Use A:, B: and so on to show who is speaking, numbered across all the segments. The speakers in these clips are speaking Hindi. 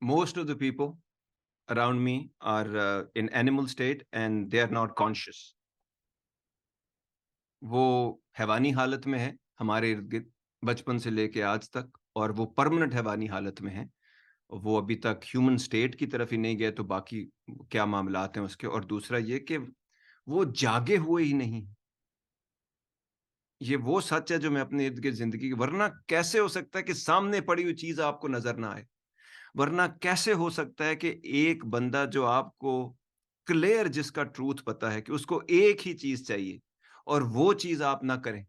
A: most of the people around me are in animal state and they are not conscious. वो हैवानी हालत में है हमारे इर्द-गिर्द बचपन से लेके आज तक, और वो परमानेंट हैवानी हालत में है। वो अभी तक ह्यूमन स्टेट की तरफ ही नहीं गए, तो बाकी क्या मामलात हैं उसके। और दूसरा ये कि वो जागे हुए ही नहीं। ये वो सच है जो मैं अपने इर्द-गिर्द ज़िंदगी वरना कैसे हो सकता है कि सामने पड़ी हुई चीज़ आपको नज़र ना आए? वरना कैसे हो सकता है कि एक बंदा जो आपको क्लियर, जिसका ट्रूथ पता है कि उसको एक ही चीज़ चाहिए और वो चीज़ आप ना करें?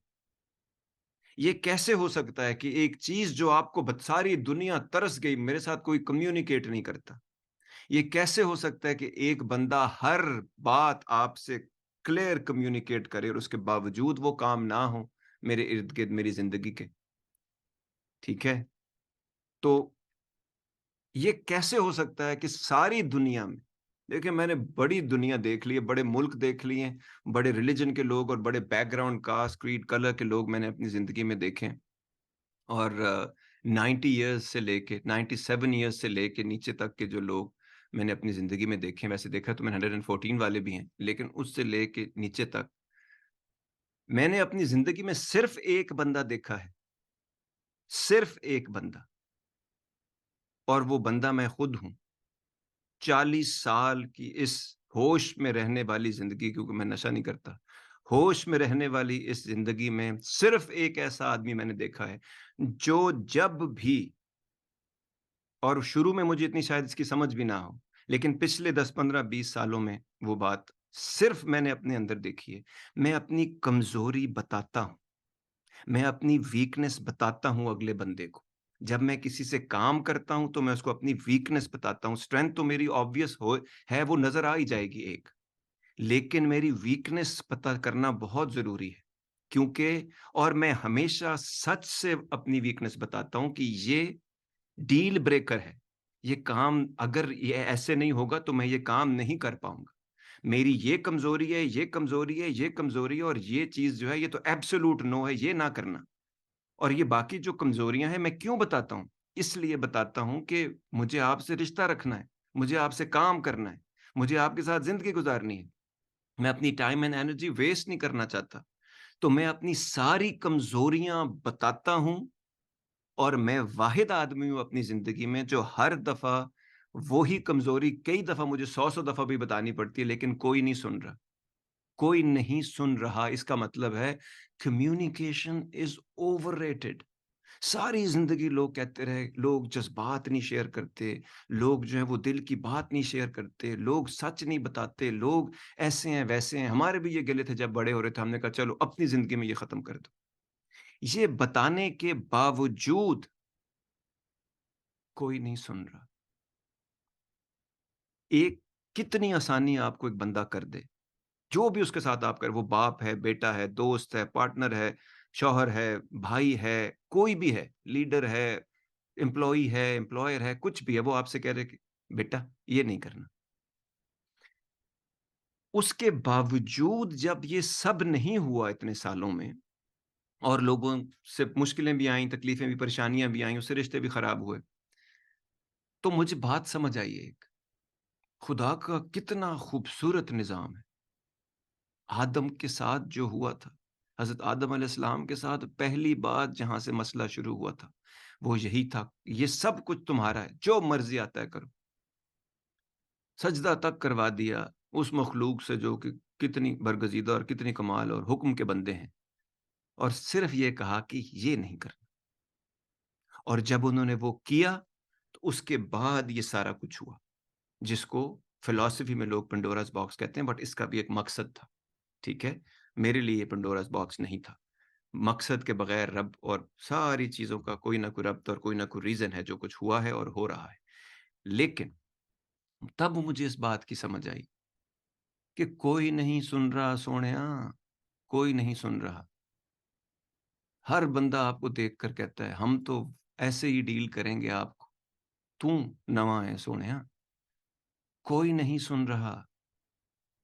A: ये कैसे हो सकता है कि एक चीज़ जो आपको सारी दुनिया तरस गई, मेरे साथ कोई कम्युनिकेट नहीं करता? ये कैसे हो सकता है कि एक बंदा हर बात आपसे क्लियर कम्युनिकेट करे और उसके बावजूद वो काम ना हो मेरे इर्द-गिर्द मेरी ज़िंदगी के, ठीक है? तो ये कैसे हो सकता है कि सारी दुनिया में, देखिए मैंने बड़ी दुनिया देख ली है, बड़े मुल्क देख लिए हैं, बड़े रिलिजन के लोग और बड़े बैकग्राउंड, कास्ट, क्रीड, कलर के लोग मैंने अपनी ज़िंदगी में देखे हैं। और 90 इयर्स से लेके 97 इयर्स से लेके नीचे तक के जो लोग मैंने अपनी ज़िंदगी में देखे हैं, वैसे देखा तो मैंने 114 वाले भी हैं, लेकिन उससे लेके नीचे तक मैंने अपनी ज़िंदगी में सिर्फ़ एक बंदा देखा है, सिर्फ़ एक बंदा, और वो बंदा मैं खुद हूँ। 40 साल की इस होश में रहने वाली ज़िंदगी, क्योंकि मैं नशा नहीं करता, होश में रहने वाली इस ज़िंदगी में सिर्फ़ एक ऐसा आदमी मैंने देखा है, जो जब भी, और शुरू में मुझे इतनी शायद इसकी समझ भी ना हो, लेकिन पिछले 10, 15, 20 सालों में वो बात सिर्फ़ मैंने अपने अंदर देखी है। मैं अपनी कमज़ोरी बताता हूँ, मैं अपनी वीकनेस बताता हूँ अगले बंदे को। जब मैं किसी से काम करता हूँ, तो मैं उसको अपनी वीकनेस बताता हूँ। स्ट्रेंथ तो मेरी ऑब्वियस हो है, वो नज़र आ ही जाएगी एक। लेकिन मेरी वीकनेस पता करना बहुत ज़रूरी है, क्योंकि और मैं हमेशा सच से अपनी वीकनेस बताता हूँ कि ये डील ब्रेकर है। ये काम अगर ये ऐसे नहीं होगा तो मैं ये काम नहीं कर पाऊँगा। मेरी ये कमज़ोरी है, ये कमज़ोरी है, ये कमज़ोरी है, और ये चीज़ जो है ये तो एब्सोल्यूट नो है, ये ना करना। और ये बाकी जो कमज़ोरियाँ हैं मैं क्यों बताता हूँ? इसलिए बताता हूँ कि मुझे आपसे रिश्ता रखना है, मुझे आपसे काम करना है, मुझे आपके साथ ज़िंदगी गुज़ारनी है। मैं अपनी टाइम एंड एनर्जी वेस्ट नहीं करना चाहता। तो मैं अपनी सारी कमज़ोरियाँ बताता हूँ, और मैं वाहिद आदमी हूँ अपनी ज़िंदगी में जो हर दफ़ा वो ही कमज़ोरी कई दफ़ा मुझे 100-100 दफ़ा भी बतानी पड़ती है, लेकिन कोई नहीं सुन रहा। कोई नहीं सुन रहा, इसका मतलब है कम्युनिकेशन इज़ ओवररेटेड। सारी ज़िंदगी लोग कहते रहे, लोग जज़्बात नहीं शेयर करते, लोग जो है वो दिल की बात नहीं शेयर करते, लोग सच नहीं बताते, लोग ऐसे हैं, वैसे हैं। हमारे भी ये गिले थे जब बड़े हो रहे थे, हमने कहा चलो अपनी ज़िंदगी में ये ख़त्म कर दो। ये बताने के बावजूद कोई नहीं सुन रहा। एक कितनी आसानी आपको एक बंदा कर दे, जो भी उसके साथ आप करें, वो बाप है, बेटा है, दोस्त है, पार्टनर है, शौहर है, भाई है, कोई भी है, लीडर है, एम्प्लॉयी है, एम्प्लॉयर है, कुछ भी है, वो आपसे कह रहे कि बेटा ये नहीं करना। उसके बावजूद जब ये सब नहीं हुआ इतने सालों में, और लोगों से मुश्किलें भी आईं, तकलीफ़ें भी, परेशानियाँ भी आईं, उससे रिश्ते भी खराब हुए, तो मुझे बात समझ आई एक, खुदा का कितना खूबसूरत निज़ाम है। आदम के साथ जो हुआ था, हज़रत आदम अलैहिस्सलाम के साथ पहली बात जहाँ से मसला शुरू हुआ था, वो यही था, ये सब कुछ तुम्हारा है, जो मर्ज़ी आता है करो। सजदा तक करवा दिया उस मखलूक से जो कि कितनी बरगज़ीदा और कितनी कमाल और हुक्म के बंदे हैं, और सिर्फ़ ये कहा कि ये नहीं करना, और जब उन्होंने वो किया, तो उसके बाद ये सारा कुछ हुआ, जिसको फ़िलॉसफ़ी में लोग पंडोराज़ बॉक्स कहते हैं, बट इसका भी एक मकसद था, ठीक है? मेरे लिए ये पंडोराज़ बॉक्स नहीं था। मकसद के बगैर रब और सारी चीज़ों का कोई ना कोई रब्त और कोई ना कोई रीज़न है, जो कुछ हुआ है और हो रहा है। लेकिन तब मुझे इस बात की समझ आई कि कोई नहीं सुन रहा सोहणिया, कोई नहीं सुन रहा। हर बंदा आपको देखकर कहता है, हम तो ऐसे ही डील करेंगे आपको, तू नवां है सोहणिया। कोई नहीं सुन रहा,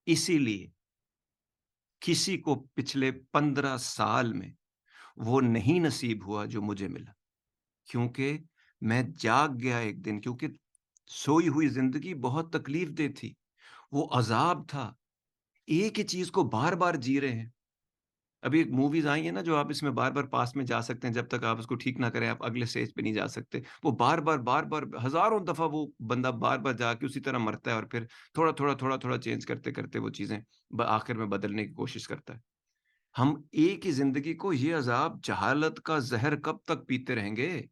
A: इसीलिए किसी को पिछले 15 साल में वो नहीं नसीब हुआ जो मुझे मिला। क्योंकि मैं जाग गया एक दिन, क्योंकि सोई हुई ज़िंदगी बहुत तकलीफ़देह थी, वो अज़ाब था, एक ही चीज़ को बार-बार जी रहे हैं। अभी एक मूवीज़ आई हैं ना जो आप इसमें बार-बार पास्ट में जा सकते हैं, जब तक आप उसको ठीक ना करें, आप अगले स्टेज पे नहीं जा सकते। वो बार-बार, बार-बार हज़ारों दफ़ा वो बंदा बार-बार जाके उसी तरह मरता है और फिर थोड़ा-थोड़ा, थोड़ा-थोड़ा चेंज करते-करते वो चीज़ें आखिर में बदलने की कोशिश करता है। हम एक ही ज़िंदगी को ये अज़ाब, जहालत का ज़हर कब तक पीते रहेंगे?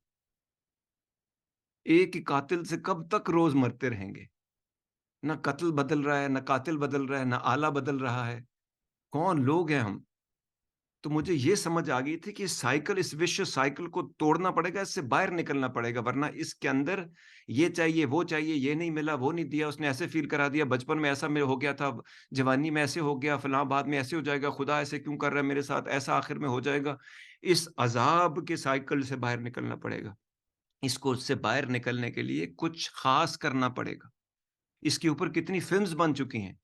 A: एक ही कातिल से कब तक रोज़ मरते रहेंगे? ना कत्ल बदल रहा है, ना कातिल बदल रहा है, ना आला बदल रहा है। कौन लोग हैं हम? तो मुझे ये समझ आ गई थी कि साइकिल, इस विश्व साइकिल को तोड़ना पड़ेगा, इससे बाहर निकलना पड़ेगा, वरना इसके अंदर ये चाहिए, ये नहीं मिला, वो नहीं दिया, उसने ऐसे फ़ील करा दिया, बचपन में ऐसा मेरे हो गया था, जवानी में ऐसे हो गया, फलाँ बाद में ऐसे हो जाएगा, खुदा ऐसे क्यों कर रहा है मेरे साथ, ऐसा आखिर में हो जाएगा। इस अज़ाब के साइकिल से बाहर निकलना पड़ेगा। इसको उससे बाहर निकलने के लिए कुछ ख़ास करना पड़ेगा। इसके ऊपर कितनी फ़िल्म्स बन चुकी हैं।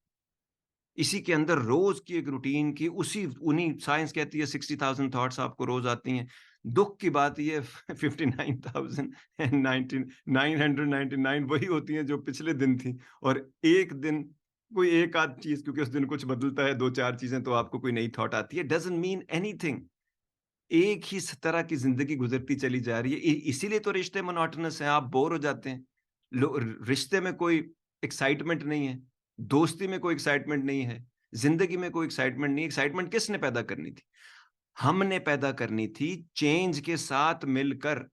A: इसी के अंदर रोज़ की एक रूटीन की उसी उन्हीं, साइंस कहती है 60,000 थॉट्स आपको रोज़ आती हैं। दुःख की बात ये 59,999 वही होती हैं जो पिछले दिन थी, और एक दिन कोई एक आध चीज़, क्योंकि उस दिन कुछ बदलता है, 2-4 चीज़ें, तो आपको कोई नई थॉट आती है, डज़न्ट मीन एनीथिंग। एक ही स तरह की ज़िंदगी गुज़रती चली जा रही है। इसीलिए तो रिश्ते मोनोटोनस हैं, आप बोर हो जाते हैं। रिश्ते में कोई एक्साइटमेंट नहीं है, दोस्ती में कोई एक्साइटमेंट नहीं है, ज़िंदगी में कोई एक्साइटमेंट नहीं है। एक्साइटमेंट किसने पैदा करनी थी? हमने पैदा करनी थी, चेंज के साथ मिलकर।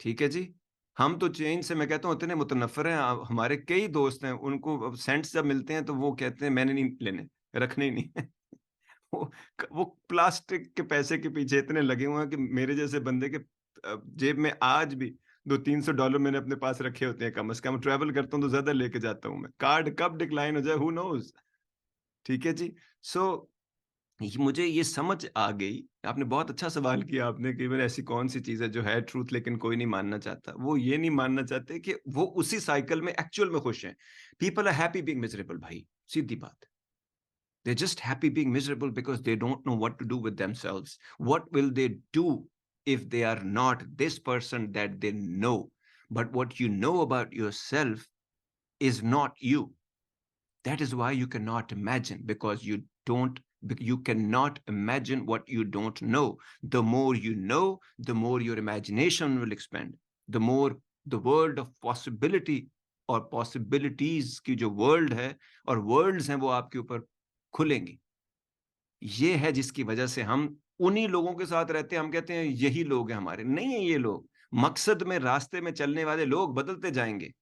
A: ठीक है जी? हम तो चेंज से, मैं कहता हूँ, इतने मुतनफ़्फ़िर हैं। हमारे कई दोस्त हैं, उनको अब सेंट्स जब मिलते हैं तो वो कहते हैं मैंने नहीं लेने, रखने ही नहीं है। वो वो प्लास्टिक के पैसे के पीछे इतने लगे हुए हैं कि मेरे जैसे बंदे के जेब में आज भी $200-300 मैंने अपने पास रखे होते हैं कम से कम। ट्रैवल करता हूँ तो ज़्यादा लेके जाता हूँ मैं। कार्ड कब डिक्लाइन हो जाए, हू नोज़? ठीक है जी? सो मुझे ये समझ आ गई। आपने बहुत अच्छा सवाल किया आपने कि मैंने ऐसी कौन-सी चीज़ है जो है ट्रूथ लेकिन कोई नहीं मानना चाहता। वो ये नहीं मानना चाहते कि वो उसी साइकिल में एक्चुअल में खुश हैं। People are happy being miserable भाई, सीधी बात। They're just happy being miserable because they don't know what to do with themselves. What will they do if they are not this person that they know? But what you know about yourself is not you. That is why you cannot imagine, because you cannot imagine what you don't know. The more you know, the more your imagination will expand. The more the world of possibility और possibilities की जो world है और worlds हैं वो आपके ऊपर खुलेंगी। ये है जिसकी वजह से हम उन्हीं लोगों के साथ रहते हैं, हम कहते हैं यही लोग हैं हमारे, नहीं है ये लोग। मकसद में रास्ते में चलने वाले लोग बदलते जाएँगे।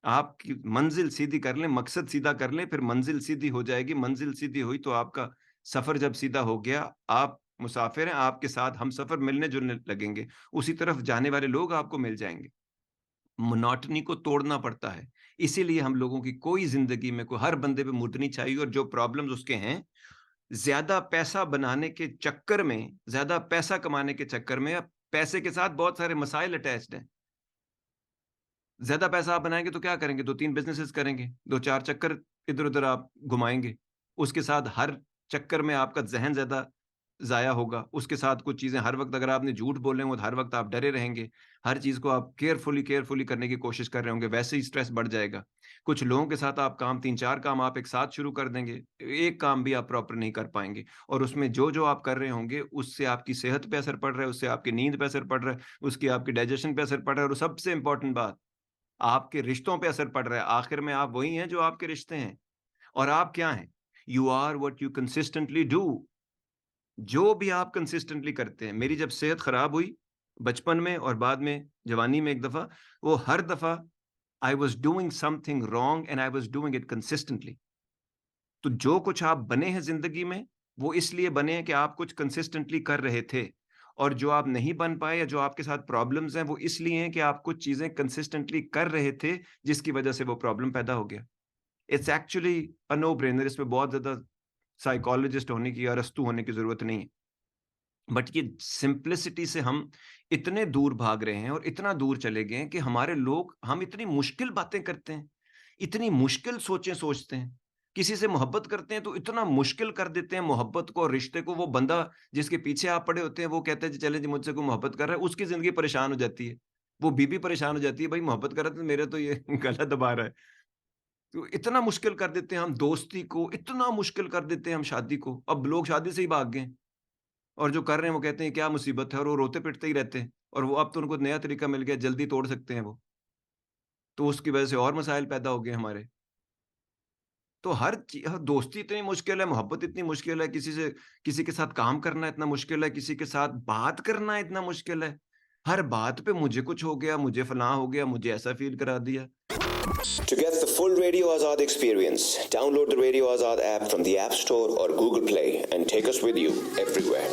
A: आपकी मंज़िल सीधी कर लें, मकसद सीधा कर लें, फिर मंज़िल सीधी हो जाएगी। मंज़िल सीधी हुई तो आपका सफ़र जब सीधा हो गया, आप मुसाफ़िर हैं, आपके साथ हमसफ़र मिलने-जुलने लगेंगे। उसी तरफ जाने वाले लोग आपको मिल जाएँगे। मोनोटनी को तोड़ना पड़ता है। इसीलिए हम लोगों की कोई ज़िंदगी में कोई, हर बंदे पे मुर्दनी चाहिए, और जो प्रॉब्लम्स उसके हैं, ज़्यादा पैसा बनाने के चक्कर में, ज़्यादा पैसा कमाने के चक्कर में, अब पैसे के साथ बहुत सारे मसाइल अटैच्ड हैं। ज़्यादा पैसा आप बनाएँगे तो क्या करेंगे? 2-3 बिज़नेसेस करेंगे, 2-4 चक्कर इधर-उधर आप घुमाएँगे। उसके साथ हर चक्कर में आपका ज़हन ज़्यादा ज़ाया होगा। उसके साथ कुछ चीज़ें, हर वक़्त अगर आपने झूठ बोले हों, तो हर वक़्त आप डरे रहेंगे। हर चीज़ को आप केयरफुली करने की कोशिश कर रहे होंगे, वैसे ही स्ट्रेस बढ़ जाएगा। कुछ लोगों के साथ आप काम, 3-4 काम आप एक साथ शुरू कर देंगे, एक काम भी आप प्रॉपर नहीं कर पाएँगे, और उसमें जो-जो आप कर रहे होंगे, उससे आपकी सेहत पे असर पड़ रहा है, उससे आपकी नींद पे असर पड़ रहा है, उसकी आपकी डाइजेशन पे असर पड़ रहा है, और सबसे इम्पोर्टेंट बात, आपके रिश्तों पे असर पड़ रहा है। आखिर में आप वही हैं जो आपके रिश्ते हैं। और आप क्या हैं? You are what you consistently do. जो भी आप कंसिस्टेंटली करते हैं। मेरी जब सेहत खराब हुई, बचपन में और बाद में जवानी में एक दफ़ा, वो हर दफ़ा I was doing something wrong and I was doing it consistently. तो जो कुछ आप बने हैं ज़िंदगी में, वो इसलिए बने हैं कि आप कुछ कंसिस्टेंटली कर रहे थे। और जो आप नहीं बन पाए या जो आपके साथ प्रॉब्लम्स हैं, वो इसलिए हैं कि आप कुछ चीज़ें कंसिस्टेंटली कर रहे थे, जिसकी वजह से वो प्रॉब्लम पैदा हो गया। It's actually a no brainer, इसमें बहुत ज़्यादा साइकोलॉजिस्ट होने की, अरस्तू होने की ज़रूरत नहीं है। बट ये सिंप्लिसिटी से हम इतने दूर भाग रहे हैं और इतना दूर चले गए हैं कि हमारे लोग, हम इतनी मुश्किल बातें करते हैं, इतनी मुश्किल सोचें सोचते हैं। किसी से मोहब्बत करते हैं तो इतना मुश्किल कर देते हैं मोहब्बत को और रिश्ते को। वो बंदा जिसके पीछे आप पड़े होते हैं, वो कहता है जी चलें जी, मुझसे कोई मोहब्बत कर रहा है, उसकी ज़िंदगी परेशान हो जाती है। वो बीवी परेशान हो जाती है, भाई मोहब्बत कर रहा था तो मेरे तो ये गला दबा रहा है। तो इतना मुश्किल कर देते हैं हम दोस्ती को, इतना मुश्किल कर देते हैं हम शादी को। अब लोग शादी से ही भाग गए और जो कर रहे हैं वो कहते हैं क्या मुसीबत है और वो रोते-पिटते ही रहते हैं और वो अब तो उनको नया तरीका मिल गया, जल्दी तोड़ सकते हैं वो। तो उसकी वजह से और मसाइल पैदा हो गए हमारे। तो दोस्ती इतनी मुश्किल है, मोहब्बत इतनी मुश्किल है, किसी के साथ काम करना इतना मुश्किल है, किसी के साथ बात करना इतना मुश्किल है। हर बात पे मुझे कुछ हो गया, मुझे फलाँ हो गया, मुझे ऐसा फ़ील करा दिया।
B: To get the full Radio Azad experience, download the Radio Azad app from the App Store or Google Play and take us with you everywhere.